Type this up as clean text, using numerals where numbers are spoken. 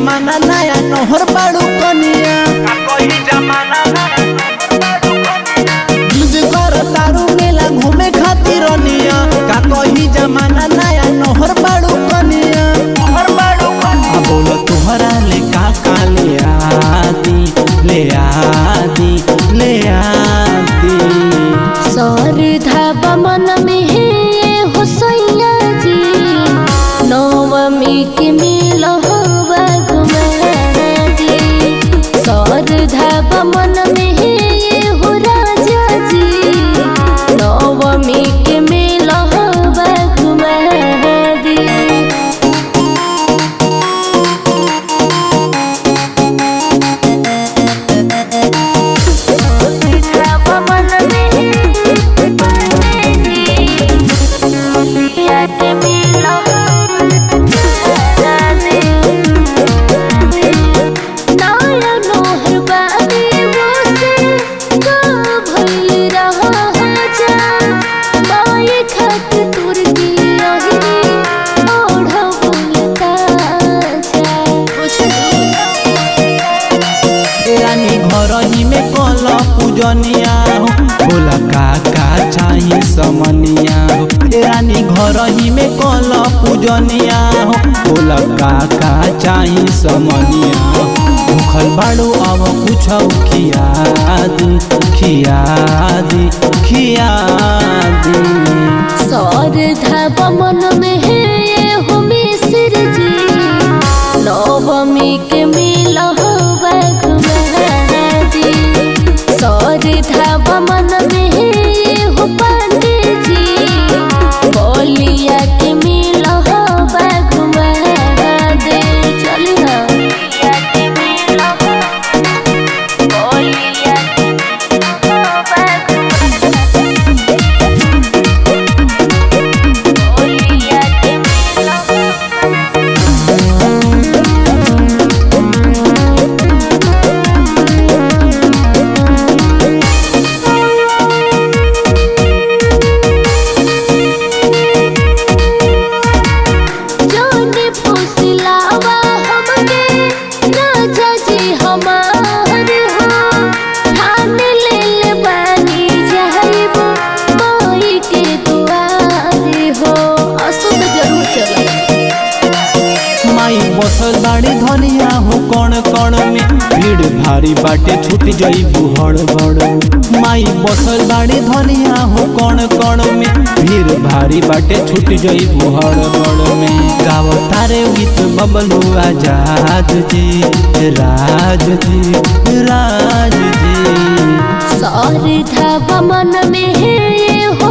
जमाना नया नोहर बाड़ू कनिया तारू मेला घूमे खातिर रनिया का कही जमाना नया नोहर बाड़ू कनिया बोल तुहरा ले का ले आदी सरधा मन में है हो सैया जी नवमी के मिल हो बागमती सरधा मन में है हो राजा जी नवमी के मिल हो बागमती पूजनिया हो बोला का चाही समनिया हो रानी घर ही में कल पूजनिया हो बोला का चाही समनिया हो भूखल बाड़ू अब कुछ खियादी सरधा मन में है हो मिश्र जी नवमी के मिल हो बागमती सरधा मन में है हो पांडे जी बोलिया के मिल हो बागमती चली ना बसल बाड़ी धनिया हो कण में भीड़ भारी बाटे छूट जाई हड़बड़ माई बसल बाड़ी धनिया हो कण में भीड़ भारी बाटे छूट जाई हड़बड़ में गाव तारे गीत बबलू आजाद जी राज जी सरधा मन में है हो